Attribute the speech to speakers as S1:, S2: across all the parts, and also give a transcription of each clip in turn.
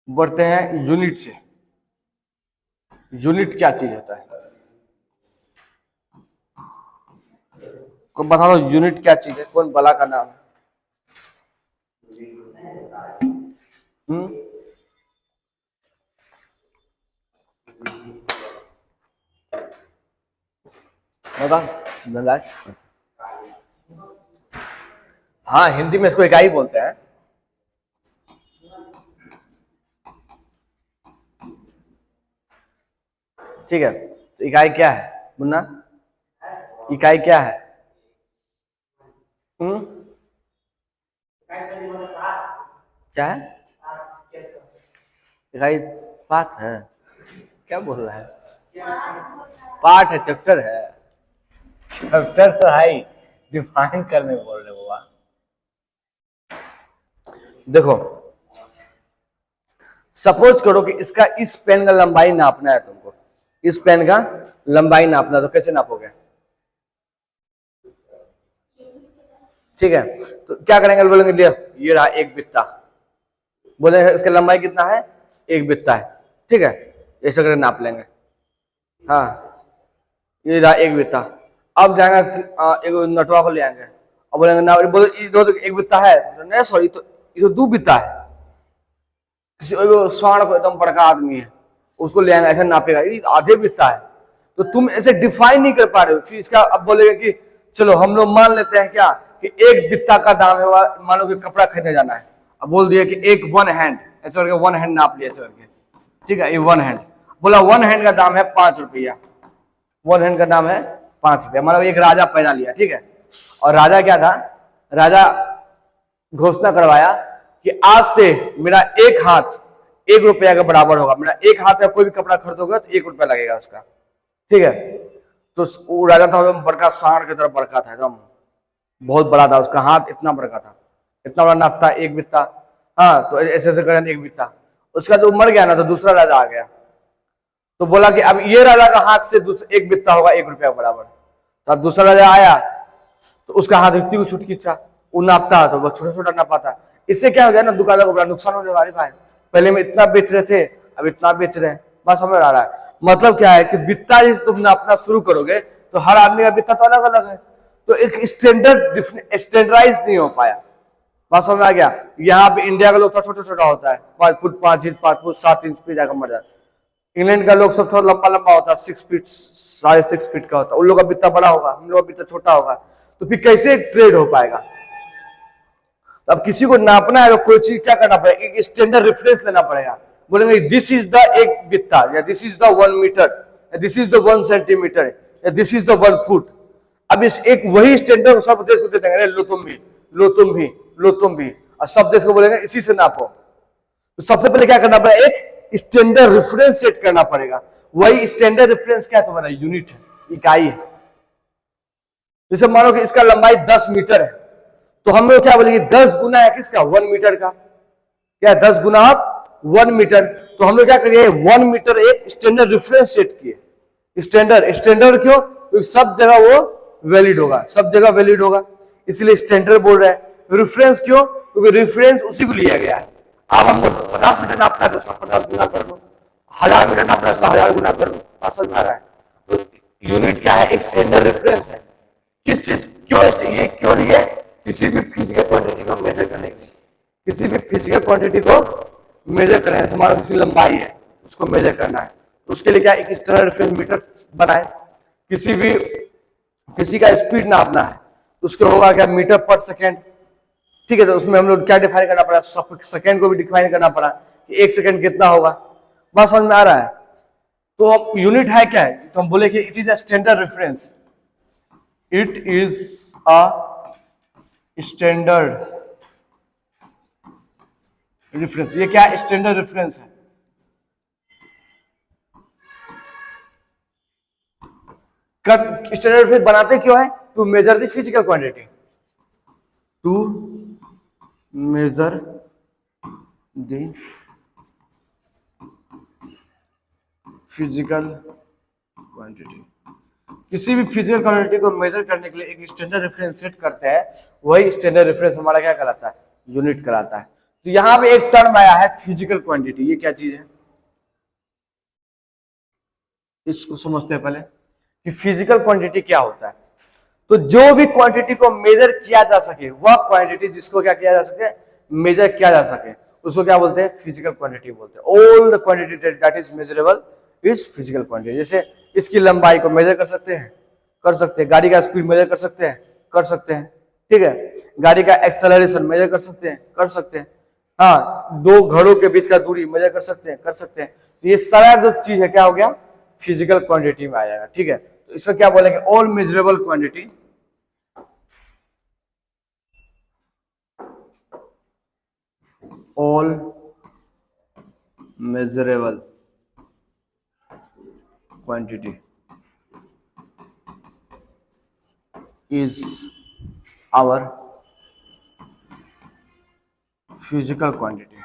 S1: बढ़ते हैं यूनिट से। यूनिट क्या चीज होता है, को बता दो यूनिट क्या चीज है, कौन बला का नाम है? बता धनराज। हाँ, हिंदी में इसको इकाई बोलते हैं। ठीक है, तो इकाई क्या है मुन्ना? इकाई क्या है? क्या है इकाई? पाठ है? क्या बोल रहा है? पाठ है, चैप्टर है। चैप्टर तो है ही, डिफाइन करने बोल रहे बाबा। देखो, सपोज करो कि इसका इस पेन का लंबाई नापना है तुमको, इस पेन का लंबाई नापना, तो कैसे नापोगे? ठीक है, तो क्या करेंगे, बोलेंगे लिया ये रहा एक बित्ता, बोलेंगे इसका लंबाई कितना है, एक बित्ता है। ठीक है, ऐसे करके नाप लेंगे। हाँ, ये रहा एक बित्ता। अब जाएंगे एक नटवा को ले आएंगे और बोलेंगे ना, बोले इधर एक बित्ता है, नहीं सॉरी, तो इधर दो बित्ता है। किसी स्वर्ण को एकदम बड़का आदमी है, उसको ले आएंगे, ऐसा नापेगा, ये आधे बित्ता है। तो तुम ऐसे डिफाइन नहीं कर पा रहे हो। फिर इसका अब बोलेगे कि चलो हम लोग मान लेते हैं क्या कि एक बित्ता का दाम है, मानो कि कपड़ा खरीदने जाना है, अब बोल दिया कि एक वन हैंड, ऐसे करके वन हैंड नाप लिया ऐसे करके। ठीक है, ये वन हैंड, बोला वन हैंड का दाम है 5 रुपया, वन हैंड का दाम है 5 रुपया। मतलब एक राजा पैदा लिया, ठीक है, और राजा क्या था, राजा घोषणा करवाया कि आज से मेरा एक हाथ 1 रुपया के बराबर होगा। मेरा एक हाथ का कोई भी कपड़ा खरीदोगे तो 1 रुपया लगेगा उसका। ठीक है, तो वो राजा था एकदम बड़का, सांड की तरफ बड़का था, एकदम बहुत बड़ा था, उसका हाथ इतना बड़का था, इतना बड़ा नापता एक बित्ता। हाँ, तो ऐसे ऐसे करें एक बित्ता। उसका जो मर गया ना, तो दूसरा राजा आ गया, तो बोला कि अब ये राजा का हाथ से एक बित्ता होगा 1 रुपया बराबर। तो अब दूसरा राजा आया, तो उसका हाथ इतनी को छुटकी था, वो नापता तो वो छोटा छोटा नापा था। इससे क्या हो गया ना, दुकानदार को बड़ा नुकसान हो जाएगा। भाई पहले में इतना बेच रहे थे, अब इतना बेच रहे हैं, बस समझ आ रहा है। मतलब क्या है कि बित्ता तुम नापना शुरू करोगे तो हर आदमी का बित्ता तो अलग अलग है, तो एक स्टैंडर्डाइज नहीं हो पाया। बात समझ आ गया? यहाँ पे इंडिया का लोग थोड़ा छोटा छोटा होता है, 5 फुट 5 इंच 5 फुट 7 इंच पे जाकर मर जाता है। इंग्लैंड का लोग सब थोड़ा लंबा लंबा होता है, 6 फीट 6.5 फीट का होता है, उन लोग का बित्ता बड़ा होगा, हम लोग का बित्ता छोटा होगा, तो फिर कैसे ट्रेड हो पाएगा? तो अब किसी को नापना है तो कोई चीज क्या करना पड़ेगा, एक स्टैंडर्ड रेफरेंस लेना पड़ेगा। बोलेंगे दिस इज द एक बित्ता, या दिस इज द 1 मीटर, या दिस इज द 1 सेंटीमीटर, या दिस इज द 1 फुट। अब इस एक वही स्टैंडर्ड सब देश को दे देंगे, लो तुम भी, लो तुम भी, लो तुम भी, और सब देश को बोलेंगे इसी से नापो। तो सबसे पहले क्या करना पड़ेगा, एक स्टैंडर्ड रेफरेंस सेट करना पड़ेगा। वही स्टैंडर्ड रेफरेंस क्या है तुम्हारा, यूनिट है, इकाई है। जैसे मानो कि इसका लंबाई 10 मीटर है, तो हम लोग क्या बोलेंगे 10 गुना है किसका, 1 मीटर का, क्या 10 गुना 1 मीटर। तो हम लोग क्या करिए 1 मीटर एक स्टैंडर्ड रेफरेंस सेट किए। स्टैंडर्ड क्यों, क्योंकि सब जगह वो वैलिड होगा, सब जगह वैलिड होगा, इसलिए स्टैंडर्ड बोल रहे हैं। रेफरेंस क्यों, क्योंकि रेफरेंस उसी को लिया गया है। अब हमको 50 मीटर नापना है तो उसका 50 गुना कर दो, 1000 मीटर नापना है उसका 1000 गुना कर दो, समझ में आ रहा है? तो यूनिट क्या है, एक स्टैंडर्ड रेफरेंस है। किस चीज क्यों, ये क्यों नहीं है, किसी भी फिजिकल क्वांटिटी को मेजर करने के लिए, किसी भी फिजिकल क्वांटिटी को मेजर करना है, हमारा किसी लंबाई है उसको मेजर करना है, तो उसके लिए क्या एक स्टैंडर्ड रेफरेंस मीटर बनाए। किसी का स्पीड नापना है तो उसके होगा क्या, मीटर पर सेकेंड। ठीक है, तो उसमें हम लोग क्या डिफाइन करना पड़ा, सेकेंड को भी डिफाइन करना पड़ा कि 1 सेकेंड कितना होगा। बात समझ में आ रहा है? तो अब यूनिट है क्या है, तो हम बोले कि it is a standard reference, it is a standard reference. ये क्या स्टैंडर्ड रेफरेंस है? स्टैंडर्ड रेफरेंस बनाते क्यों है, to measure the physical quantity, to measure the physical quantity. किसी भी फिजिकल क्वांटिटी को मेजर करने के लिए एक स्टैंडर्ड रेफरेंस सेट करते हैं, वही स्टैंडर्ड रेफरेंस हमारा क्या कहलाता है, यूनिट कहलाता है। तो यहां पे एक टर्म आया है फिजिकल क्वांटिटी। ये क्या चीज है, इसको समझते हैं पहले कि फिजिकल क्वांटिटी क्या होता है। तो जो भी क्वांटिटी को मेजर किया जा सके, वह क्वांटिटी जिसको क्या किया जा सके, मेजर किया जा सके, उसको क्या बोलते हैं, फिजिकल क्वांटिटी बोलते हैं। All the quantity that is measurable is physical quantity. जैसे इसकी लंबाई को मेजर कर सकते हैं, कर सकते हैं। गाड़ी का स्पीड मेजर कर सकते हैं, कर सकते हैं। ठीक है, गाड़ी का एक्सेलरेशन मेजर कर सकते हैं, कर सकते हैं। हाँ, दो घरों के बीच का दूरी मेजर कर सकते हैं, कर सकते हैं। ये सारा जो चीज है क्या हो गया, फिजिकल क्वांटिटी में आ जाएगा। ठीक है, तो इसको क्या बोलेंगे, all measurable quantity, all measurable quantity is our physical quantity.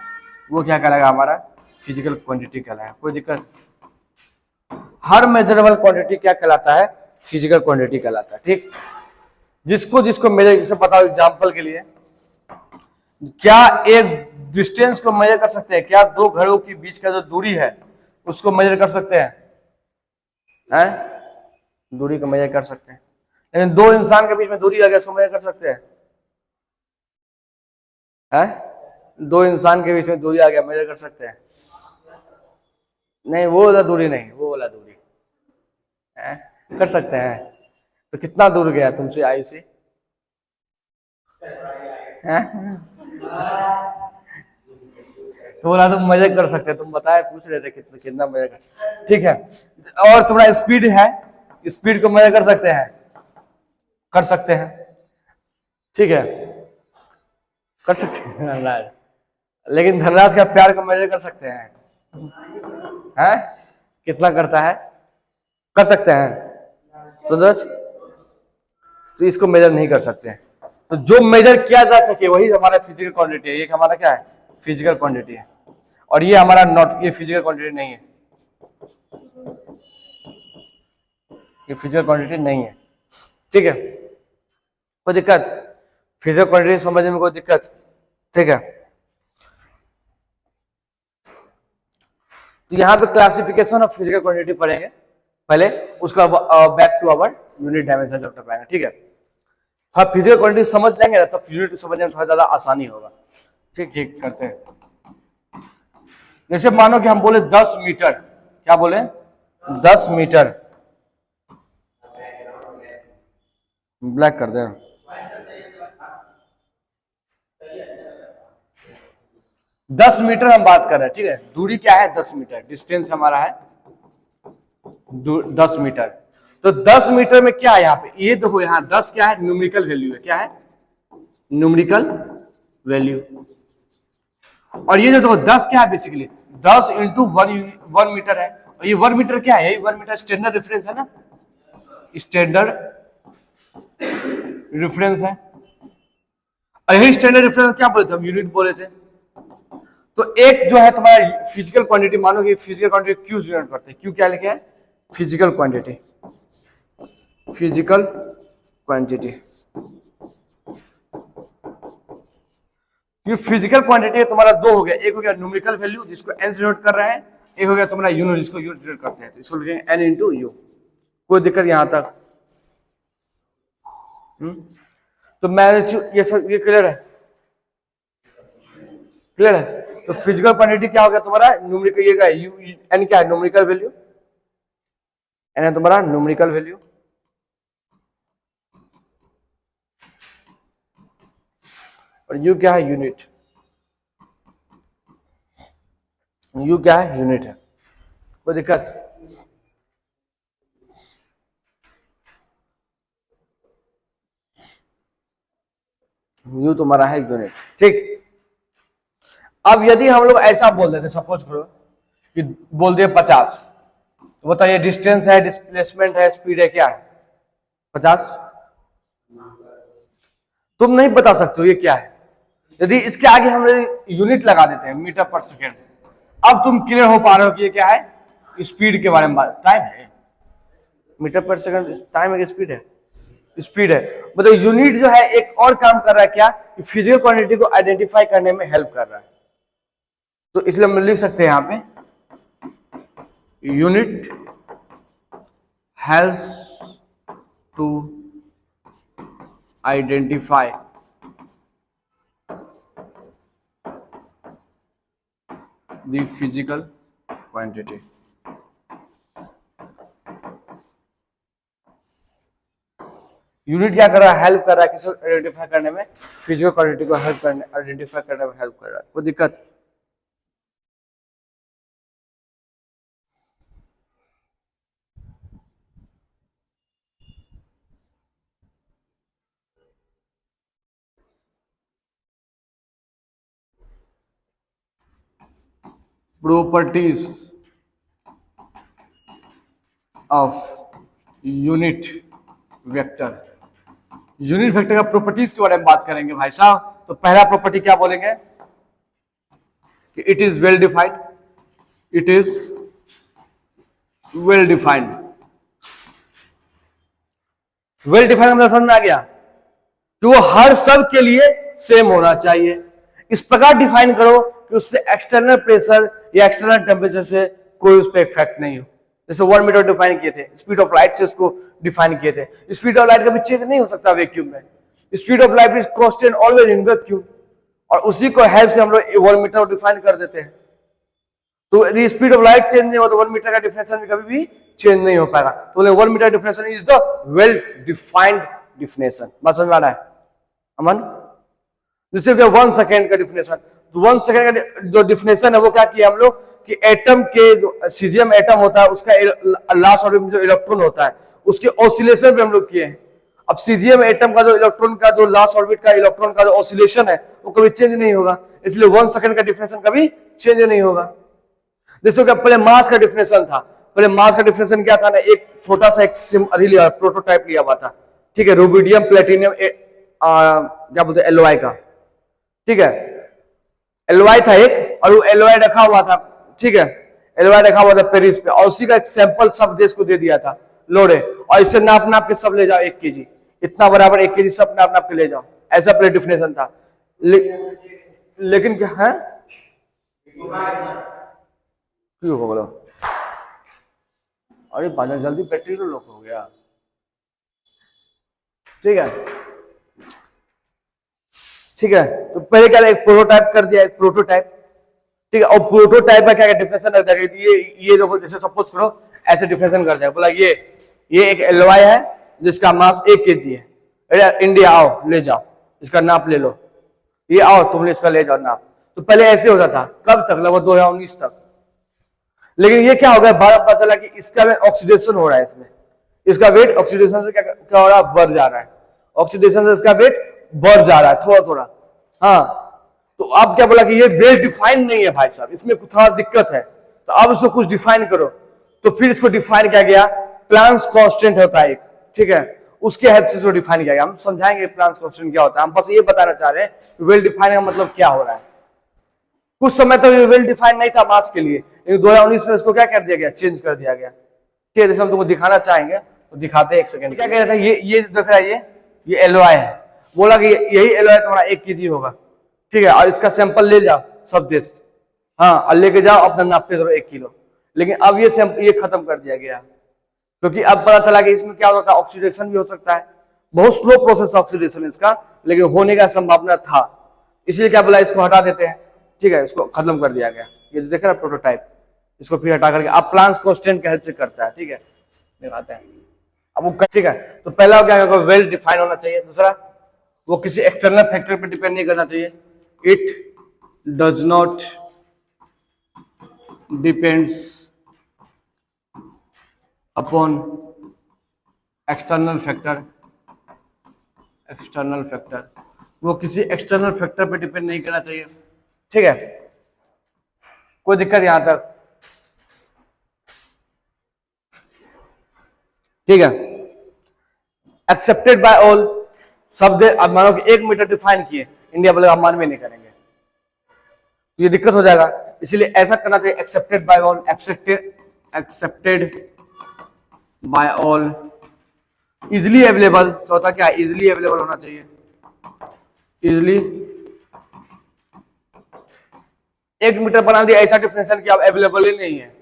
S1: वो क्या कहलाएगा, हमारा फिजिकल क्वांटिटी कहलाएगा। कोई दिक्कत, हर मेजरेबल क्वांटिटी क्या कहलाता है, फिजिकल क्वांटिटी कहलाता है। ठीक, जिसको जिसको मेजर, जैसे बताओ एग्जांपल के लिए, क्या एक डिस्टेंस को मेजर कर सकते हैं, क्या दो घरों के बीच का जो दूरी है उसको मेजर कर सकते हैं, दूरी को मेजर कर सकते हैं। लेकिन दो इंसान के बीच में दूरी आ गया, इसको मेजर कर सकते हैं, दो इंसान के बीच में दूरी आ गया, मेजर कर सकते हैं? नहीं, वो वाला दूरी नहीं, वो वाला दूरी कर सकते हैं। तो कितना दूर गया तुमसे आयु से, तो बोला तुम मेजर कर सकते हैं, तुम बताए, पूछ रहे थे कितना कितना मेजर कर सकते। ठीक है, और तुम्हारा स्पीड है, स्पीड को मेजर कर सकते हैं, कर सकते हैं। ठीक है, कर सकते हैं। लेकिन धनराज का प्यार को मेजर कर सकते हैं, कितना करता है, कर सकते हैं सुंदर? तो इसको मेजर नहीं कर सकते हैं। तो जो मेजर किया जा सके वही हमारा फिजिकल क्वांटिटी है। ये हमारा क्या है, फिजिकल क्वांटिटी है। और ये हमारा नॉट, ये फिजिकल क्वांटिटी नहीं है, ये फिजिकल क्वांटिटी नहीं है। ठीक है, कोई दिक्कत, फिजिकल क्वांटिटी समझने में कोई दिक्कत? ठीक है, तो यहाँ पे क्लासिफिकेशन ऑफ फिजिकल क्वांटिटी पढ़ेंगे पहले, उसका back to our unit dimension chapter पढ़ेंगे। ठीक है, हाँ, फिजिकल क्वांटिटी समझ लेंगे ना, तब यूनिट समझने में थोड़ा ज्यादा आसानी होगा। ठीक ठीक करते हैं। जैसे मानो कि हम बोले 10 मीटर, क्या बोले, 10 मीटर, ब्लैक कर दे, 10 मीटर हम बात कर रहे हैं। ठीक है, दूरी क्या है, 10 मीटर, डिस्टेंस हमारा है 10 मीटर। तो 10 मीटर में क्या है, यहाँ पे ये देखो, यहाँ 10 क्या है, न्यूमेरिकल वैल्यू है, क्या है, न्यूमेरिकल वैल्यू। और ये जो देखो 10 क्या है, बेसिकली 10 इंटू 1 मीटर है। और ये 1 मीटर क्या है, यही 1 मीटर स्टैंडर्ड रेफरेंस है ना, स्टैंडर्ड रेफरेंस है। और यही स्टैंडर्ड रेफरेंस क्या बोले थे हम, यूनिट बोले थे। तो एक जो है तुम्हारा फिजिकल क्वांटिटी, मानो कि फिजिकल क्वांटिटी क्यू डिनोट करते हैं, क्यू क्या लिखे हैं, फिजिकल क्वांटिटी, फिजिकल क्वांटिटी। ये फिजिकल क्वांटिटी तुम्हारा दो हो गया, एक हो गया न्यूमेरिकल वैल्यू जिसको एन से डिनोट कर रहे हैं, एक हो गया तुम्हारा यूनिट जिसको यू डिनोट करते हैं। तो इसको लिखेंगे एन इंटू यू। कोई दिक्कत यहां तक? तो मैंने ये सब, ये क्लियर है, क्लियर है? तो फिजिकल क्वांटिटी क्या हो गया तुम्हारा, न्यूमेरिकल, ये क्या है, एन क्या है, न्यूमेरिकल वैल्यू, एन है तुम्हारा न्यूमेरिकल वैल्यू, और यू क्या है, यूनिट, यू क्या है, यूनिट है। कोई दिक्कत? यू तुम्हारा है यूनिट। ठीक, अब यदि हम लोग ऐसा बोल देते, सपोज करो कि बोल दिए 50, तो बताइए डिस्टेंस है, डिस्प्लेसमेंट है, स्पीड है, क्या है, 50। तुम नहीं बता सकते हो ये क्या है। यदि इसके आगे हम यूनिट लगा देते हैं, मीटर पर सेकेंड, अब तुम क्लियर हो पा रहे हो कि ये क्या है, स्पीड के बारे में बात, टाइम है, मीटर पर सेकेंड टाइम है, स्पीड है। स्पीड है। मतलब यूनिट जो है एक और काम कर रहा है क्या, कि फिजिकल क्वांटिटी को आइडेंटिफाई करने में हेल्प कर रहा है। तो इसलिए हम लिख सकते हैं यहां पे unit helps to identify the physical quantity. Unit क्या कर रहा है, हेल्प कर रहा है किसी को आइडेंटिफाई करने में, फिजिकल क्वांटिटी को हेल्प करने आइडेंटिफाई करने में हेल्प कर रहा है। कोई दिक्कत? Properties of unit vector. Unit vector का प्रॉपर्टीज के बारे में बात करेंगे भाई साहब। तो पहला प्रॉपर्टी क्या बोलेंगे कि it is well defined. It is well defined. Well defined मतलब समझ में आ गया कि वो हर सब के लिए सेम होना चाहिए। इस प्रकार डिफाइन करो कि उस पर एक्सटर्नल प्रेशर या एक्सटर्नल टेम्परेचर से कोई उस पर इफेक्ट नहीं हो। जैसे 1 मीटर डिफाइन किए थे, स्पीड ऑफ लाइट से उसको डिफाइन किए थे। स्पीड ऑफ लाइट कभी चेंज नहीं हो सकता वैक्यूम में। Speed of light is constant always in vacuum, और उसी को हेल्प से हम लोग 1 मीटर डिफाइन कर देते हैं। तो यदि स्पीड ऑफ लाइट चेंज नहीं हो तो 1 मीटर का डिफिनेशन भी कभी भी चेंज नहीं हो पाएगा। तो बोले 1 metre definition is the well defined definition. बात समझ में आ रहा है अमन? जैसे 1 सेकेंड का डिफिनेशन, तो 1 सेकेंड का जो डिफिनेशन है वो क्या किया हम लोग कि एटम के जो सीजियम एटम होता है उसका लास्ट ऑर्बिट में जो इलेक्ट्रॉन होता है उसके ऑसिलेशन पे हम लोग किए हैं। अब सीजियम एटम का जो इलेक्ट्रॉन का जो लास्ट ऑर्बिट का इलेक्ट्रॉन का जो ऑसिलेशन है वो कभी चेंज नहीं होगा, इसलिए 1 सेकेंड का डिफिनेशन कभी चेंज नहीं होगा। जैसे कि पहले मास का डिफिनेशन था, पहले मास का डिफिनेशन क्या था ना, एक छोटा सा एक अभी लिया प्रोटोटाइप लिया हुआ था, ठीक है, रूबिडियम प्लेटिनियम क्या बोलते हैं एलओआई का, ठीक है, एलओआई था एक, और वो एलओआई रखा हुआ था, ठीक है, एलओआई रखा हुआ था पेरिस पे, और उसी का एक सैंपल सब देश को दे दिया था, लोड़े, और इसे नाप नाप के सब ले जाओ 1 केजी, इतना बराबर 1 केजी सब नाप नाप के ले जाओ, ऐसा पहले डिफिनेशन था। लेकिन क्या है क्यों हो गया? अरे बाजार जल्दी बैटरी लो लॉक हो गया, ठीक है, ठीक है। तो पहले क्या एक प्रोटोटाइप कर दिया, एक प्रोटोटाइप, ठीक है, और प्रोटोटाइप का क्या डिफिनेशन रहता है, ये देखो जैसे सपोज करो ऐसे डिफिनेशन कर दिया, बोला ये एक एलओआई है जिसका मास 1 केजी है, इंडिया आओ ले जाओ इसका नाप ले लो, ये आओ तुम इसका ले जाओ नाप। तो पहले ऐसे होता था, कब तक, लगभग 2019 तक। लेकिन ये क्या हो गया, बाद में पता चला कि इसका ऑक्सीडेशन हो रहा है, इसमें इसका वेट ऑक्सीडेशन से क्या हो रहा है, बढ़ जा रहा है, ऑक्सीडेशन से इसका वेट बढ़ जा रहा है थोड़ा थोड़ा। हाँ, तो अब क्या बोला कि ये वेल डिफाइन नहीं है भाई साहब, इसमें थोड़ा दिक्कत है, तो अब इसको कुछ डिफाइन करो। तो फिर इसको डिफाइन किया गया, प्लांक्स कांस्टेंट होता है एक, ठीक है, उसके हेल्प से इसको डिफाइन किया गया। हम समझाएंगे प्लांक्स कांस्टेंट क्या होता है, हम बस ये बताना चाह रहे हैं वेल डिफाइन का मतलब क्या हो रहा है। कुछ समय तक ये वेल डिफाइन नहीं था मास के लिए, लेकिन 2019 में इसको क्या कर दिया गया, चेंज कर दिया गया। ठीक है, जैसे हम तुमको दिखाना चाहेंगे तो दिखाते हैं, एक सेकंड। क्या कह रहा था, ये दिख रहा है, ये एलओआई है, बोला कि यही एलओआई तुम्हारा 1 केजी होगा, ठीक है, और इसका सैंपल ले जाओ सब देश, हाँ, और लेके जाओ अपना नापते करो 1 किलो। लेकिन अब ये सैंपल ये खत्म कर दिया गया, क्योंकि अब पता चला कि इसमें क्या होता है, ऑक्सीडेशन भी हो सकता है, बहुत स्लो प्रोसेस था ऑक्सीडेशन इसका, लेकिन होने का संभावना था, इसलिए क्या बोला इसको हटा देते हैं, ठीक है, इसको खत्म कर दिया गया। ये देख रहा है प्रोटोटाइप, इसको फिर हटा करके अब प्लांक्स कांस्टेंट की हेल्प से करता है, ठीक है, दिखाते हैं अब वो, ठीक है। तो पहला क्या वेल डिफाइन होना चाहिए, दूसरा वो किसी एक्सटर्नल फैक्टर पर डिपेंड नहीं करना चाहिए, it does not depends upon external factor, external factor, वो किसी एक्सटर्नल फैक्टर पे डिपेंड नहीं करना चाहिए, ठीक है। कोई दिक्कत यहां तक, ठीक है, एक्सेप्टेड बाय ऑल, शब्द अब मानो कि 1 मीटर डिफाइन किए, इंडिया बोले हम मान में नहीं करेंगे, तो ये दिक्कत हो जाएगा, इसलिए ऐसा करना चाहिए, accepted by all, accepted by all easily available, चौथा क्या है, इजिली अवेलेबल होना चाहिए। इजिली, 1 मीटर बना दिया, ऐसा डिफिनेशन कि अब अवेलेबल ही नहीं है।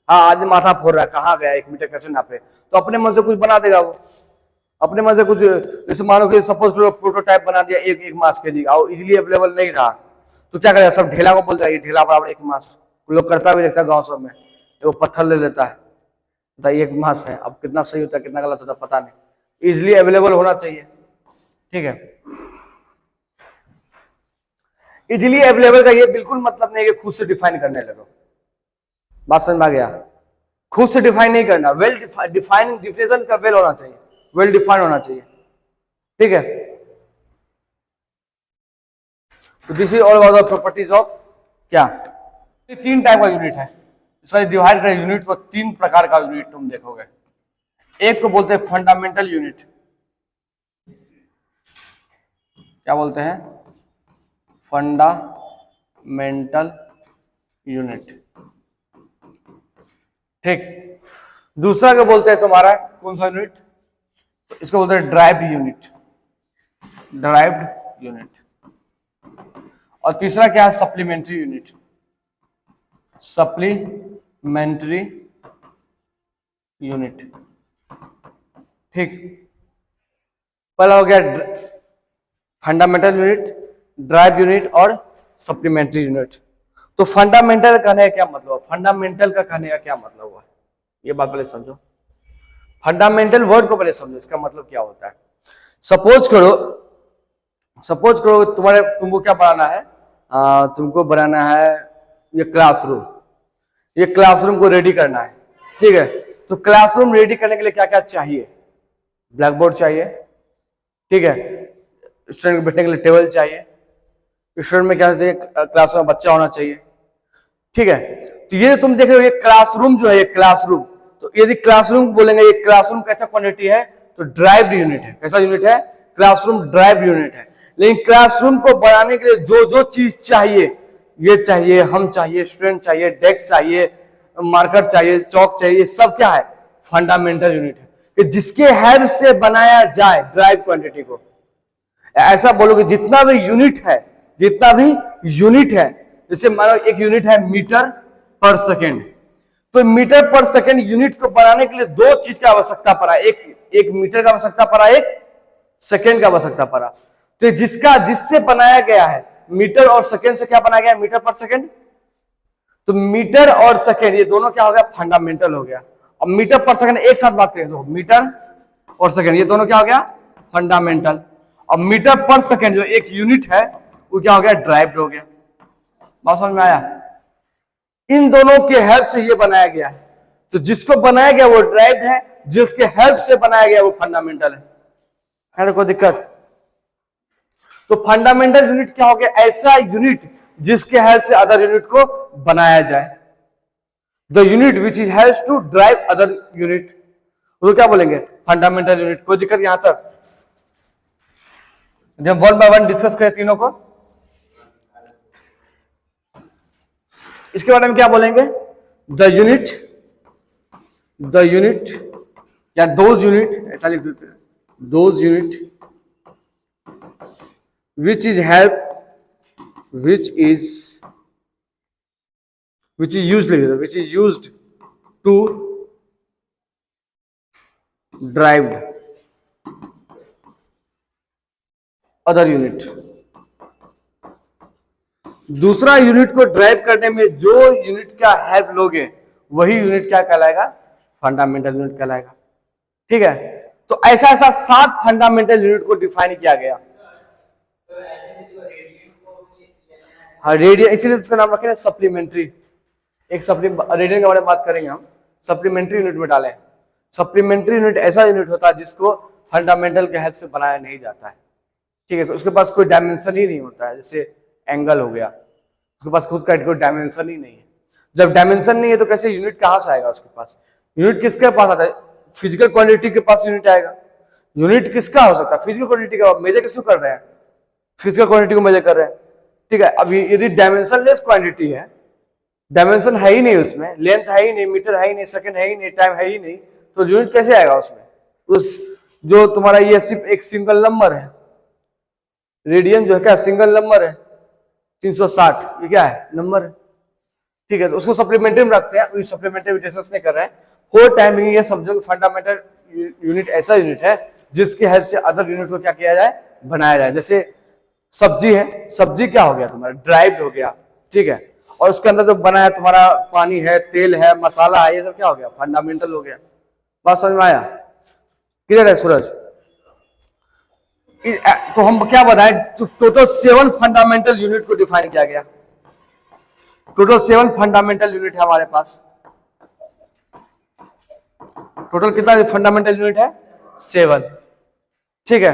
S1: हाँ, आदमी माथा फोड़ रहा है, कहाँ गया 1 मीटर कैसे नापे, तो अपने मन से कुछ बना देगा वो, अपने मन से कुछ, जैसे मानो कि सपोज प्रोटोटाइप बना दिया 1 मास के जी, और इजिली अवेलेबल नहीं रहा तो क्या करेगा, सब ढेला को बोलता है ये ढेला बराबर 1 मास, लोग करता भी देखता है गाँव सब में, वो पत्थर ले लेता है, तो 1 मास है। अब कितना सही होता है कितना गलत होता है पता नहीं, इजिली अवेलेबल होना चाहिए, ठीक है। इजिली अवेलेबल का ये बिल्कुल मतलब नहीं है कि खुद से डिफाइन करने लगो, बात समझ में आ गया, खुद से डिफाइन नहीं करना, वेल डिफाइन, डिफिनेशन का वेल होना चाहिए, वेल डिफाइन होना चाहिए, ठीक है। तो this is all about the properties of क्या, ये 3 टाइप का यूनिट है, इसका डिवाइड कर यूनिट को 3 प्रकार का यूनिट तुम देखोगे। एक को बोलते हैं फंडामेंटल यूनिट, क्या बोलते हैं, फंडामेंटल यूनिट, ठीक। दूसरा को बोलते हैं तुम्हारा कौन सा यूनिट, तो इसको बोलते हैं ड्राइव्ड यूनिट, ड्राइव्ड यूनिट। और तीसरा क्या है, सप्लीमेंट्री यूनिट, सप्लीमेंट्री यूनिट, ठीक। पहला हो गया फंडामेंटल यूनिट, ड्राइव यूनिट और सप्लीमेंट्री यूनिट। तो फंडामेंटल कहने का क्या मतलब, फंडामेंटल का कहने का क्या मतलब हुआ, ये बात पहले समझो, फंडामेंटल वर्ड को पहले समझो, इसका मतलब क्या होता है। सपोज करो तुमको क्या बनाना है, तुमको बनाना है ये क्लासरूम, ये क्लासरूम को रेडी करना है, ठीक है। तो क्लासरूम रेडी करने के लिए क्या क्या चाहिए, ब्लैक बोर्ड चाहिए, ठीक है, स्टूडेंट को बैठने के लिए टेबल चाहिए, स्टूडेंट में क्या चाहिए, क्लासरूम में बच्चा होना चाहिए, ठीक है। तो ये तुम देख रहे हो ये क्लासरूम जो है, ये क्लासरूम, तो यदि क्लासरूम बोलेंगे ये क्लासरूम कैसा क्वांटिटी है, तो ड्राइव्ड यूनिट है, कैसा यूनिट है, क्लासरूम ड्राइव्ड यूनिट है। लेकिन क्लासरूम को बनाने के लिए जो जो चीज चाहिए, ये चाहिए, हम चाहिए, स्टूडेंट चाहिए, डेस्क चाहिए, मार्कर चाहिए, चौक चाहिए, सब क्या है, फंडामेंटल यूनिट है, कि जिसके हेल्प से बनाया जाए ड्राइव क्वांटिटी को। ऐसा बोलोगे जितना भी यूनिट है, जितना भी यूनिट है, जैसे मानो एक यूनिट है मीटर पर सेकेंड, तो मीटर पर सेकेंड यूनिट को बनाने के लिए 2 चीज की आवश्यकता पड़ा, एक मीटर का आवश्यकता पड़ा, एक सेकेंड का आवश्यकता पड़ा। तो जिससे बनाया गया है, मीटर और सेकेंड से क्या बनाया गया, मीटर पर सेकेंड, तो मीटर और सेकेंड ये दोनों क्या हो गया, फंडामेंटल हो गया। अब मीटर पर सेकेंड एक साथ बात करें तो मीटर और सेकेंड ये दोनों क्या हो गया, फंडामेंटल। अब मीटर पर सेकेंड जो एक यूनिट है वो क्या हो गया, ड्राइव्ड हो गया। बात समझ में आया, इन दोनों के हेल्प से ये बनाया गया है, तो जिसको बनाया गया वो ड्राइव्ड है, जिसके हेल्प से बनाया गया वो फंडामेंटल है कोई दिक्कत। तो फंडामेंटल यूनिट क्या हो गया, ऐसा यूनिट जिसके हेल्प से अदर यूनिट को बनाया जाए, the unit which is helps to drive other unit, वो क्या बोलेंगे, फंडामेंटल यूनिट। कोई दिक्कत यहां तक, जब 1 बाय 1 डिस्कस करें तीनों को, इसके बारे में क्या बोलेंगे, द यूनिट या दोज यूनिट, ऐसा लिख देते हैं, those unit which is used to drive other unit। दूसरा यूनिट को ड्राइव करने में जो यूनिट का हेल्प लोगे वही यूनिट क्या कहलाएगा, फंडामेंटल यूनिट कहलाएगा, ठीक है। तो ऐसा 7 फंडामेंटल यूनिट को डिफाइन किया गया। हाँ, रेडियन, इसीलिए उसका नाम रखे सप्लीमेंट्री। एक रेडियन के बारे में बात करेंगे हम, सप्लीमेंट्री यूनिट में डालें। सप्लीमेंट्री यूनिट ऐसा यूनिट होता है जिसको फंडामेंटल के हेल्प से बनाया नहीं जाता है, ठीक है। उसके पास कोई डायमेंशन ही नहीं होता है, जैसे एंगल हो गया, उसके पास खुद का कोई डायमेंशन ही नहीं है। जब डायमेंशन नहीं है तो कैसे यूनिट कहां से आएगा उसके पास, यूनिट किसके पास आता है, फिजिकल क्वांटिटी के पास यूनिट आएगा। यूनिट किसका हो सकता है, फिजिकल क्वांटिटी का। मेजर किसको कर रहे हैं, फिजिकल क्वांटिटी को मेजर कर रहे हैं, ठीक है। अब यदि डायमेंशनलेस क्वांटिटी है, डायमेंशन है ही नहीं उसमें, लेंथ है ही नहीं, मीटर है ही नहीं, सेकंड है ही नहीं, टाइम है ही नहीं, तो यूनिट कैसे आएगा उसमें, उस जो तुम्हारा ये सिर्फ एक सिंगल नंबर है, रेडियन जो है क्या सिंगल नंबर है, 360 ये क्या है नंबर है, ठीक है। तो उसको सप्लीमेंट्री में रखते हैं, सप्लीमेंट्री डिस्कस नहीं कर रहे हैं। फोर टाइम ये समझो फंडामेंटल यूनिट ऐसा यूनिट है जिसकी हेल्प से अदर यूनिट को क्या किया जाए, बनाया जाए। जैसे सब्जी है, सब्जी क्या हो गया तुम्हारा ड्राइव्ड हो गया, ठीक है, और उसके अंदर जो बना है तुम्हारा पानी है, तेल है, मसाला है, ये सब क्या हो गया, फंडामेंटल हो गया। बात समझ में आया, क्लियर है सूरज? तो हम क्या बताएं, टोटल 7 फंडामेंटल यूनिट को डिफाइन किया गया। टोटल 7 फंडामेंटल यूनिट है हमारे पास। टोटल कितना फंडामेंटल यूनिट है, 7, ठीक है।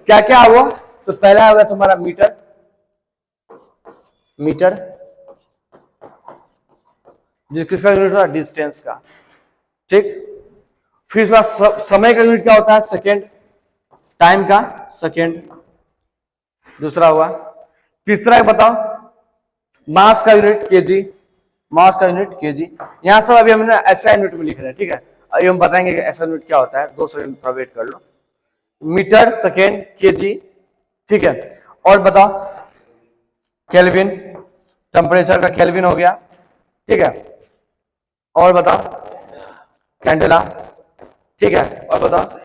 S1: क्या क्या हुआ, तो पहला होगा तुम्हारा मीटर, मीटर किसका यूनिट होता है, डिस्टेंस का, ठीक। फिर उसके बाद समय का यूनिट क्या होता है, सेकेंड, टाइम का सेकेंड, दूसरा हुआ। तीसरा बताओ, मास का यूनिट केजी, मास का यूनिट केजी। यहां सब अभी हमने ऐसा यूनिट में लिख रहे हैं, ठीक है। अभी हम बताएंगे कि ऐसा यूनिट क्या होता है, 2 सेकंड थोड़ा वेट कर लो। मीटर, सेकेंड, केजी, ठीक है। और बताओ केल्विन, टेम्परेचर का केल्विन हो गया, ठीक है। और बताओ कैंडेला, ठीक है। और बताओ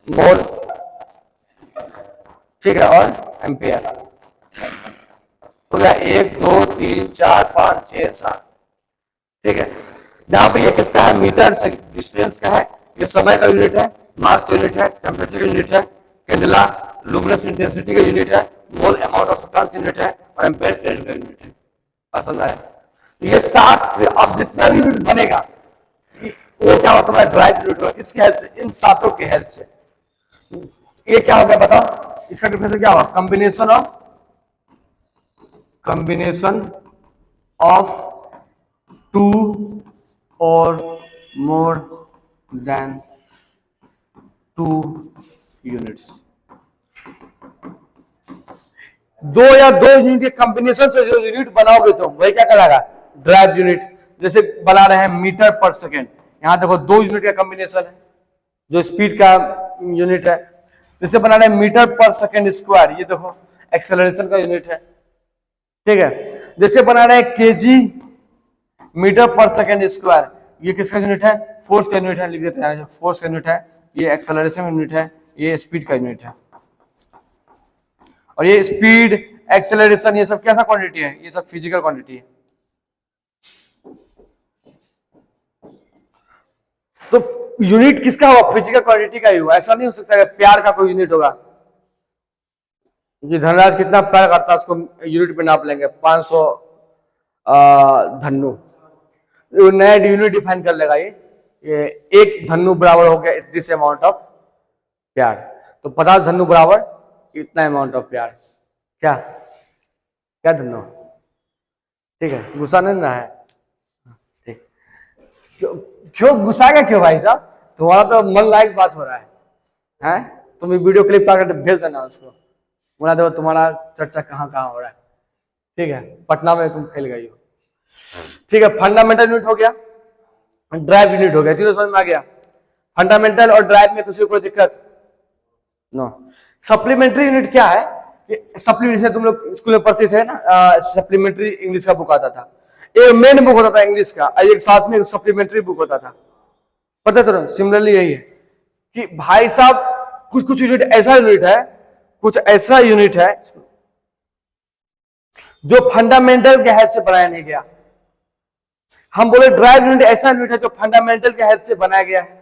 S1: मोल, ठीक है। और एम्पियर हो गया, 1 2 3 4 5 6 7, ठीक है। जहां पे ये किसका है, मीटर से डिस्टेंस का है, ये समय का यूनिट है, मास का यूनिट है, टेम्परेचर का यूनिट है, कैंडेला लुमिनस इंटेंसिटी का यूनिट है, मोल अमाउंट ऑफ सब्सटेंस का यूनिट है, और एम्पियर करंट का यूनिट है। पसंद आया? ये 7 अब जितना भी यूनिट बनेगा वो क्या होता है, ड्राइव यूनिट होगा। किसकी हेल्प से, इन 7 की हेल्प से। ये क्या हो गया बताओ, इसका डिफरेंस क्या होगा, कॉम्बिनेशन ऑफ 2 और मोर देन 2 यूनिट्स। 2 या 2 यूनिट के कॉम्बिनेशन से जो यूनिट बनाओगे तुम वही क्या कहलाएगा, ड्राइव यूनिट। जैसे बना रहे हैं मीटर पर सेकेंड, यहां देखो 2 यूनिट का कॉम्बिनेशन है जो स्पीड का यूनिट है। जैसे बना रहे हैं मीटर पर सेकेंड स्क्वायर, ये देखो एक्सेलरेशन का यूनिट है, ठीक है। जैसे बना रहे हैं केजी मीटर पर सेकेंड स्क्वायर, ये किसका यूनिट है, फोर्स का यूनिट है, लिख देते हैं फोर्स का यूनिट है। ये एक्सेलरेशन यूनिट है, ये स्पीड का यूनिट है। और ये स्पीड, एक्सेलरेशन, ये सब कैसा क्वांटिटी है, ये सब फिजिकल क्वांटिटी है। तो यूनिट किसका होगा, फिजिकल क्वांटिटी का ही होगा। ऐसा नहीं हो सकता कि प्यार का कोई यूनिट होगा, कि धनराज कितना प्यार करता है उसको यूनिट पे नाप लेंगे, 500 धन्नु, नया यूनिट डिफाइन कर लेगा। ये 1 धन्नु बराबर हो गया दिस अमाउंट ऑफ प्यार, तो 50 धन्नु बराबर इतना अमाउंट ऑफ प्यार। क्या क्या धन्नु, ठीक है। गुस्सा नहीं ना है, ठीक। क्यों गुस्सा क्या, क्यों भाई साहब, तुम्हारा तो मन लायक बात हो रहा है? तुम वीडियो क्लिप पाकर भेज देना उसको, बोला देखो तुम्हारा चर्चा कहाँ कहाँ हो रहा है, ठीक है। पटना में तुम फैल गई हो, ठीक है। फंडामेंटल यूनिट हो गया, ड्राइव यूनिट हो गया, तीनों समझ में आ गया। फंडामेंटल और ड्राइव में किसी को कोई दिक्कत नो। सप्लीमेंट्री यूनिट क्या है, सप्लीमेंट्री तुम लोग स्कूल में पढ़ते थे ना, सप्लीमेंट्री इंग्लिश का बुक आता था, एक मेन बुक होता था इंग्लिश का, एक साथ में सप्लीमेंट्री बुक होता था, पता तो। सिमिलरली यही है कि भाई साहब कुछ कुछ यूनिट ऐसा यूनिट है, कुछ ऐसा यूनिट है जो फंडामेंटल के हेल्प से बनाया नहीं गया। हम बोले ड्राइव यूनिट ऐसा यूनिट है जो फंडामेंटल के हेल्प से बनाया गया है।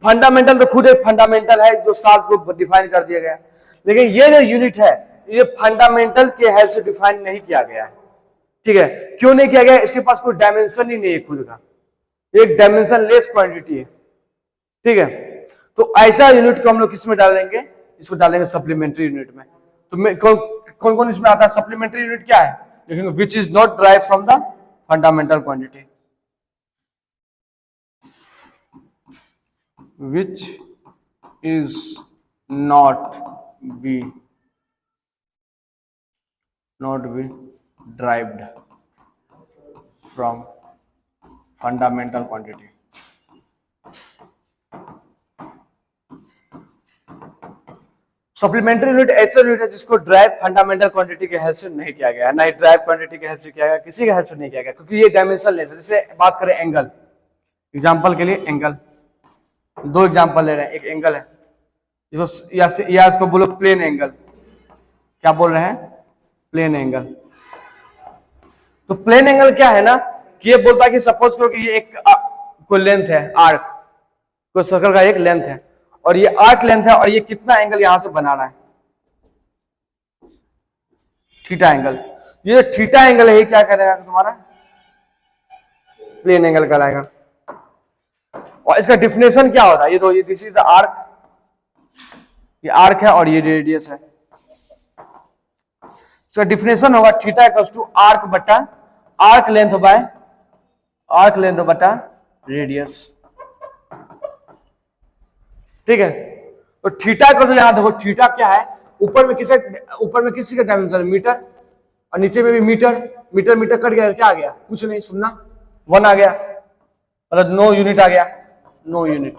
S1: फंडामेंटल तो खुद एक फंडामेंटल है जो 7 को डिफाइन कर दिया गया, लेकिन ये जो यूनिट है ये फंडामेंटल के हेल्प से डिफाइन नहीं किया गया है, ठीक है। क्यों नहीं किया गया, इसके पास कोई डायमेंशन ही नहीं है खुद का, एक डायमेंशन लेस क्वांटिटी है, ठीक है। तो ऐसा यूनिट को हम लोग किस में डालेंगे, इसको डालेंगे सप्लीमेंट्री यूनिट में। तो कौन कौन इसमें आता है, सप्लीमेंट्री यूनिट क्या है देखेंगे, which is not drive from the fundamental quantity, which is not be derived from fundamental quantity। Supplementary unit ऐसा यूनिट है जिसको ड्राइव फंडामेंटल क्वांटिटी के हेल्प से नहीं किया गया, ना ही ड्राइव क्वांटिटी के हेल्प से किया गया, किसी के हेल्प से नहीं किया गया, क्योंकि ये डायमेंशन लेस है। जैसे बात करें एंगल, एग्जांपल के लिए एंगल, दो एग्जांपल ले रहे हैं। एक एंगल है या इसको बोलो प्लेन एंगल। क्या बोल रहे हैं? Plane angle. तो प्लेन एंगल क्या है ना कि ये बोलता है कि सपोज करो कि ये एक कोई लेंथ है, आर्क, कोई सर्कल का एक लेंथ है और ये आर्क लेंथ है और ये कितना एंगल यहां से बना रहा है? Theta angle. ये थीटा एंगल है, क्या करेगा तुम्हारा? प्लेन एंगल कहलाएगा। और इसका डिफिनेशन क्या होता है? ये तो ये दिस इज द आर्क, ये आर्क है और ये रेडियस है। इसका डिफिनेशन होगा थीटा इक्वल्स टू आर्क बटा arc length bye arc length बटा रेडियस। ठीक है, तो थीटा को तो यहां देखो, थीटा क्या है? ऊपर में किसी का डायमेंशन मीटर और नीचे में भी मीटर। मीटर मीटर कट गया, क्या आ गया? कुछ नहीं, सुनना 1 आ गया, मतलब 9 यूनिट आ गया, 9 यूनिट।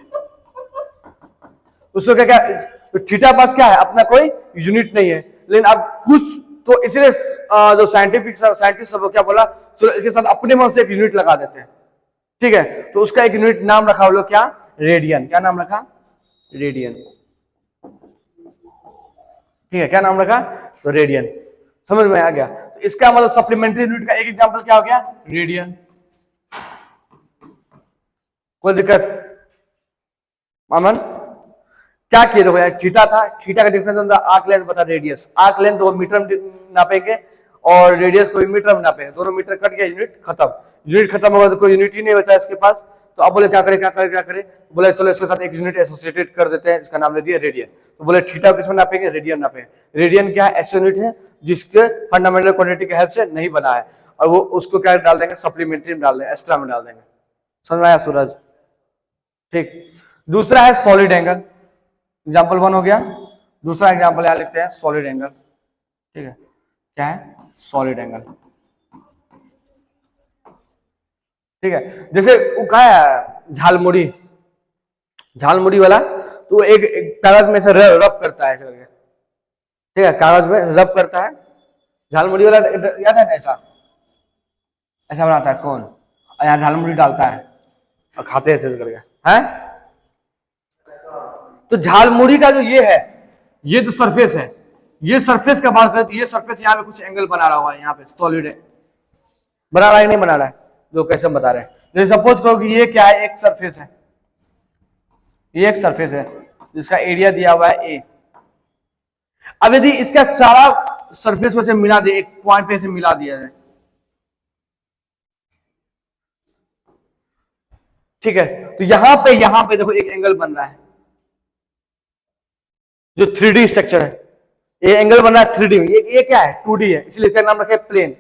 S1: उसको क्या तो थीटा पास क्या है? अपना कोई यूनिट नहीं है, लेकिन अब कुछ तो इसलिए जो साइंटिस्ट सब क्या बोला, चलो इसके साथ अपने मन से एक यूनिट लगा देते हैं। ठीक है, तो उसका एक यूनिट नाम रखा वो लोग, क्या? रेडियन। क्या नाम रखा? रेडियन। ठीक है, क्या नाम रखा? तो रेडियन। समझ में आ गया? तो इसका मतलब सप्लीमेंट्री यूनिट का एक एग्जांपल क्या हो गया? रेडियन। कोई दिक्कत? मामन क्या किए? देखो यार, थीटा था, थीटा का डिफरेंस होता है आर्क लेंथ बता रेडियस। आर्क लेंथ वो मीटर में नापेंगे और रेडियस को भी मीटर में नापेंगे। दोनों मीटर कट गया, यूनिट खत्म। यूनिट खत्म होगा तो कोई यूनिट ही नहीं बचा इसके पास। तो अब बोले क्या करे? बोले चलो इसके साथ एक यूनिट एसोसिएटेड कर देते हैं, इसका नाम ले दिया रेडियन। तो बोले थीटा किसमें नापेंगे? रेडियन नापेंगे। रेडियन क्या है? ऐसा यूनिट है जिसके फंडामेंटल क्वांटिटी के हेल्प से नहीं बना है, और वो उसको क्या डाल देंगे? सप्लीमेंट्री में डाल देंगे, एक्स्ट्रा में डाल देंगे। समझ में आया सूरज? ठीक। दूसरा है सॉलिड एंगल। एग्जाम्पल 1 हो गया। दूसरा एग्जाम्पल यहां लिखते हैं सॉलिड एंगल। ठीक है, क्या है? Solid angle. ठीक है, जैसे वो कहा है झालमुड़ी, झालमुड़ी वाला, तो एक कागज में से रब करता है ऐसे करके। ठीक है, कागज में रब करता है, झालमुड़ी वाला याद है ना? ऐसा बनाता है कौन? और यहाँ झालमुड़ी डालता है और खाते हैं ऐसे करके, हैं? तो झालमुड़ी का जो ये है, ये जो सरफेस है, ये सरफेस का बात करें तो ये सरफेस यहाँ पे कुछ एंगल बना रहा हुआ है, यहाँ पे सॉलिड है, बना रहा है नहीं बना रहा है? जो कैसे बता रहे हैं, जैसे सपोज करो कि ये क्या है? एक सरफेस है, ये एक सरफेस है जिसका एरिया दिया हुआ है ए। अब यदि इसका सारा सरफेस को से मिला दे, एक पॉइंट पे से मिला दिया जाए, ठीक है, तो यहां पे देखो एक एंगल बन रहा है जो 3D स्ट्रक्चर है। ये एंगल बन रहा है 3D में। ये क्या है? 2D है, इसलिए इसका नाम रखे प्लेन,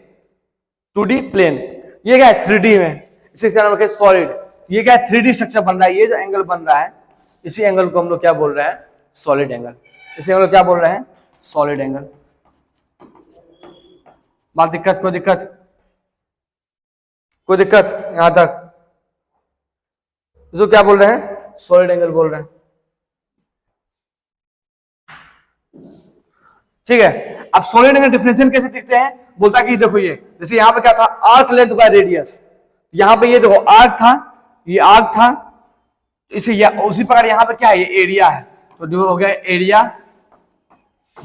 S1: 2D प्लेन। ये क्या है? 3D में, इसलिए इसका नाम रखे सॉलिड। ये क्या है? 3D स्ट्रक्चर बन रहा है। ये जो एंगल बन रहा है, इसी एंगल को हम लोग क्या बोल रहे हैं? Solid angle. इसे हम लोग क्या बोल रहे हैं? Solid angle. बात दिक्कत? कोई दिक्कत? कोई दिक्कत यहां तक? इसको क्या बोल रहे हैं? सॉलिड एंगल बोल रहे हैं। ठीक है, अब सॉलिड एंगल डिफरेंशिएशन कैसे दिखते हैं? बोलता है कि देखो ये, जैसे यहाँ पे क्या था? Arc length by radius. यहाँ पे ये देखो आर्क था, ये आर्क था, इसे उसी प्रकार यहाँ पे क्या है? ये एरिया है, तो जो हो गया एरिया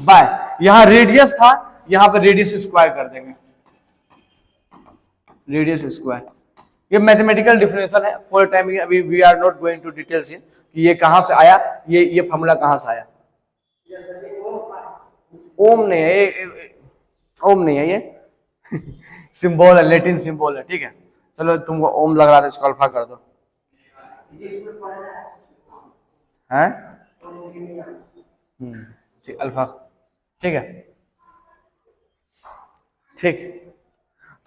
S1: बाय, यहाँ रेडियस था, यहाँ पे रेडियस स्क्वायर कर देंगे, रेडियस स्क्वायर। ये मैथमेटिकल डिफरेंशिएशन है फॉर टाइम। अभी we are not going to details कि ये कहां से आया, ये फॉर्मूला कहां से आया। ओम नहीं है ये, ओम नहीं है ये सिंबल है, लैटिन सिंबल है। ठीक है, चलो तुमको ओम लग रहा था, इसको अल्फा कर दो। हैं? ठीक, अल्फा। ठीक है, ठीक।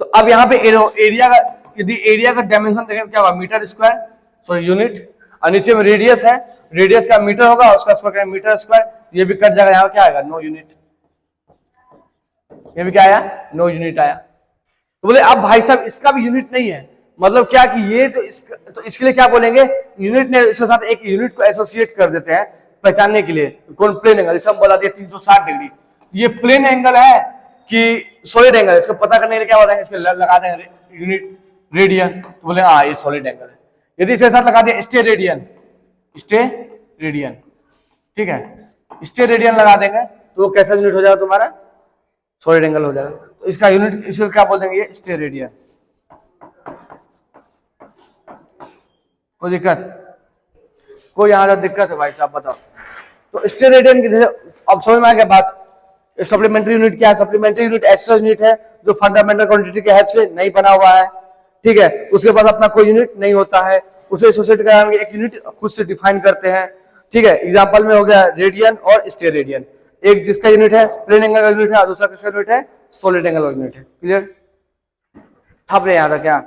S1: तो अब यहाँ पे एरिया का, यदि एरिया का डायमेंशन देखें क्या होगा? मीटर स्क्वायर, सॉरी यूनिट, और नीचे में रेडियस है, रेडियस का मीटर होगा, उसका स्क्वायर मीटर स्क्वायर। ये भी कट जाएगा, यहाँ क्या आएगा? 9 यूनिट। ये भी क्या आया? 9 यूनिट आया। तो बोले अब भाई साहब इसका भी यूनिट नहीं है, मतलब क्या कि ये जो तो इसके लिए क्या बोलेंगे? यूनिट ने इसके साथ एक यूनिट को एसोसिएट कर देते हैं। पहचानने के लिए कौन प्लेन एंगल, इसका हम बोला दिया 360 डिग्री, ये प्लेन एंगल है कि सॉलिड एंगल, इसको पता करने के लिए क्या बताएंगे, इसको लगा देंगे यूनिट रेडियन, तो बोले हाँ ये सॉलिड एंगल है। यदि इसके साथ लगा दिया स्टे रेडियन, स्टे रेडियन, ठीक है, स्टे रेडियन लगा देंगे तो वो कैसा यूनिट हो जाएगा तुम्हारा, सॉलिड एंगल हो जाएगा। तो इसका यूनिट इसको क्या बोल देंगे, ये स्टे रेडियन। कोई दिक्कत, कोई यहाँ दिक्कत है भाई साहब बताओ। तो स्टे रेडियन की अब समझ में आ गया बात। सप्लीमेंट्री यूनिट क्या है, सप्लीमेंट्री यूनिट एक्स्ट्रा यूनिट है जो फंडामेंटल क्वांटिटी के हेल्प से नहीं बना हुआ है, ठीक है, उसके पास अपना कोई यूनिट नहीं होता है, उसे एसोसिएट कराएंगे एक यूनिट खुद से डिफाइन करते हैं, ठीक है। एग्जांपल में हो गया रेडियन और स्टे रेडियन, एक जिसका यूनिट है प्लेन एंगल का यूनिट है, दूसरा किसका यूनिट है, सॉलिड एंगल का यूनिट है। क्लियर, छाप रहे यहाँ था क्या,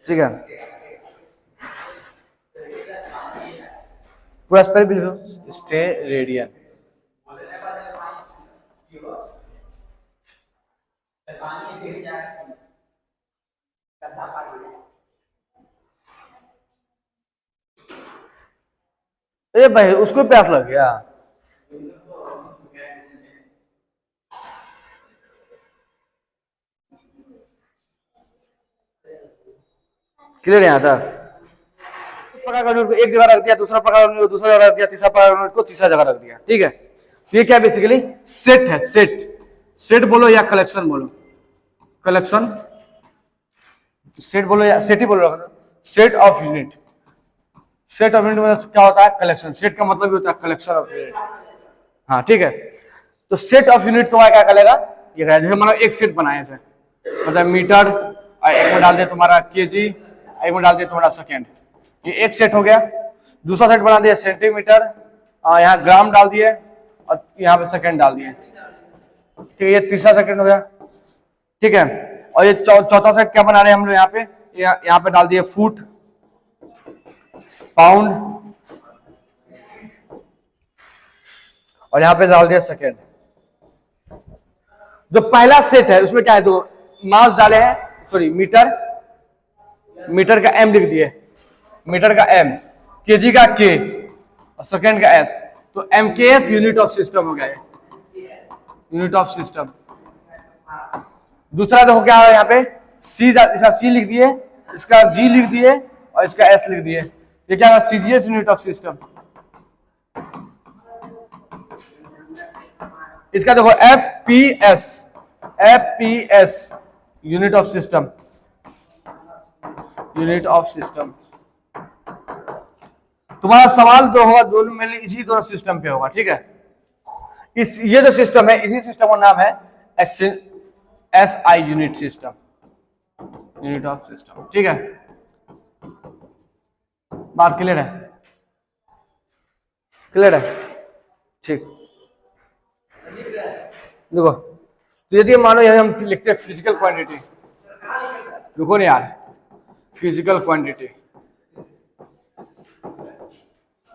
S1: ठीक है, पूरा स्पेल भी लिखो, स्टे रेडियन। अरे भाई उसको प्यास लग गया, क्लियर यहाँ था। प्रकार का यूनिट को एक जगह रख दिया, दूसरा प्रकार का यूनिट को दूसरा जगह रख दिया, तीसरा प्रकार का यूनिट को तीसरा जगह रख दिया, ठीक है। तो ये क्या बेसिकली सेट है, सेट, सेट बोलो या कलेक्शन बोलो, कलेक्शन, सेट बोलो या सेट ही बोलो, set of unit, set of unit मतलब क्या होता है, कलेक्शन, सेट का मतलब भी होता है कलेक्शन ऑफ यूनिट, हाँ ठीक है। तो सेट ऑफ यूनिट तुम्हारा क्या करेगा, ये जैसे मतलब एक सेट बनाए सर, मतलब मीटर, और एक में डाल दिया तुम्हारा केजी, एक में डाल दिया तुम्हारा सेकेंड, ये एक सेट हो गया। दूसरा सेट बना दिया सेंटीमीटर, यहाँ ग्राम डाल दिए और यहाँ पे सेकंड डाल दिए, ठीक है, ये तीसरा सेकंड हो गया, ठीक है। और ये चौथा सेट क्या बना रहे हैं हम लोग, यहाँ पे यहाँ पे डाल दिए फुट, पाउंड, और यहाँ पे डाल दिया सेकंड। जो पहला सेट है उसमें क्या है, तो मास डाले हैं, सॉरी मीटर, मीटर का एम लिख दिए, मीटर का एम, केजी का के और सेकंड का एस, तो एम के एस यूनिट ऑफ सिस्टम हो गया, यूनिट ऑफ सिस्टम। दूसरा देखो क्या है, यहाँ पे सी, इसका सी लिख दिए, इसका जी लिख दिए और इसका एस लिख दिए, ये क्या है, सीजीएस यूनिट ऑफ सिस्टम। इसका देखो F P S, F P S unit of system, unit of system. तुम्हारा सवाल जो होगा दोनों में इसी दोनों सिस्टम पे होगा, ठीक है। इस ये जो सिस्टम है, इसी सिस्टम का नाम है S I unit system, unit of system, ठीक है। बात क्लियर है, क्लियर है, ठीक। देखो तो यदि मानो यदि हम लिखते हैं फिजिकल क्वांटिटी, देखो ना यार, फिजिकल क्वांटिटी,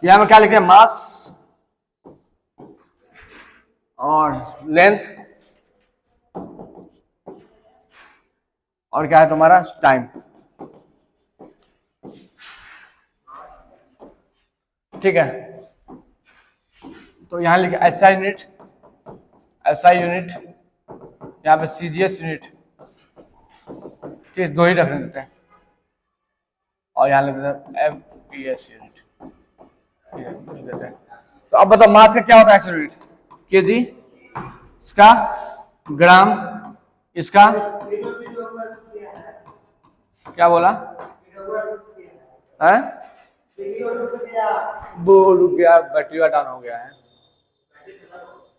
S1: यहां में क्या लिखते हैं, मास और लेंथ और क्या है तुम्हारा टाइम, ठीक है। तो यहां लिखे एसआई यूनिट, एसआई यूनिट, यहाँ पे सीजीएस यूनिट, ठीक, दो ही रखने देते हैं, और यहाँ लिख देते हैं एफपीएस यूनिट, ठीक है, लिख देते हैं। तो अब बताओ मास का क्या होता है यूनिट, केजी, इसका ग्राम, इसका क्या बोला है, बोल गया, बैटरी डाउन हो गया है,